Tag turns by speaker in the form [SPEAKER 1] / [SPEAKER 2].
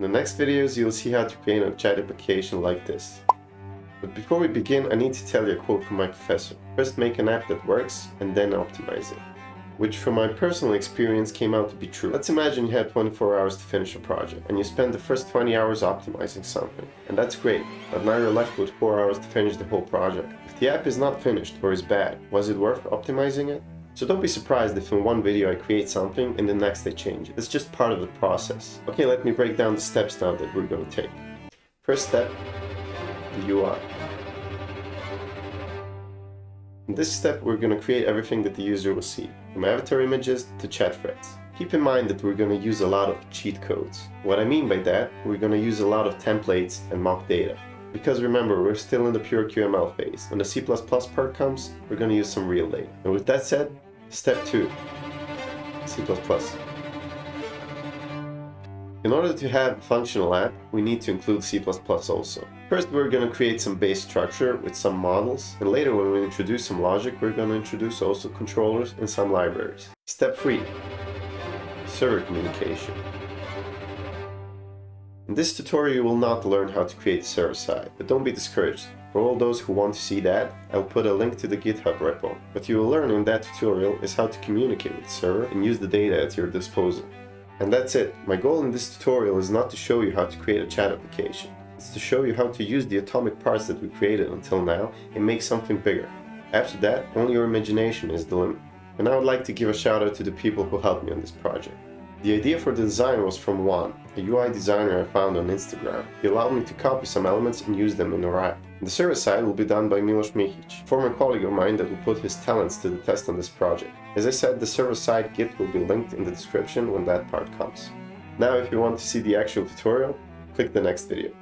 [SPEAKER 1] In the next videos, you'll see how to create a chat application like this. But before we begin, I need to tell you a quote from my professor. First make an app that works, and then optimize it. Which from my personal experience came out to be true. Let's imagine you had 24 hours to finish a project, and you spend the first 20 hours optimizing something. And that's great, but now you're left with 4 hours to finish the whole project. If the app is not finished or is bad, was it worth optimizing it? So don't be surprised if in one video I create something and the next I change it. It's just part of the process. Okay, let me break down the steps now that we're going to take. First step, the UI. In this step, we're going to create everything that the user will see, from avatar images to chat threads. Keep in mind that we're going to use a lot of cheat codes. What I mean by that, we're going to use a lot of templates and mock data. Because remember, we're still in the pure QML phase. When the C++ part comes, we're going to use some real data. And with that said, step 2, C++. In order to have a functional app, we need to include C++ also. First, we're going to create some base structure with some models, and later when we introduce some logic, we're going to introduce also controllers and some libraries. Step 3, server communication. In this tutorial, you will not learn how to create the server side, but don't be discouraged. For all those who want to see that, I'll put a link to the GitHub repo. What you will learn in that tutorial is how to communicate with the server and use the data at your disposal. And that's it. My goal in this tutorial is not to show you how to create a chat application. It's to show you how to use the atomic parts that we created until now and make something bigger. After that, only your imagination is the limit. And I would like to give a shout out to the people who helped me on this project. The idea for the design was from Juan, a UI designer I found on Instagram. He allowed me to copy some elements and use them in our app. The server side will be done by Milos Mihic, a former colleague of mine that will put his talents to the test on this project. As I said, the server side Git will be linked in the description when that part comes. Now if you want to see the actual tutorial, click the next video.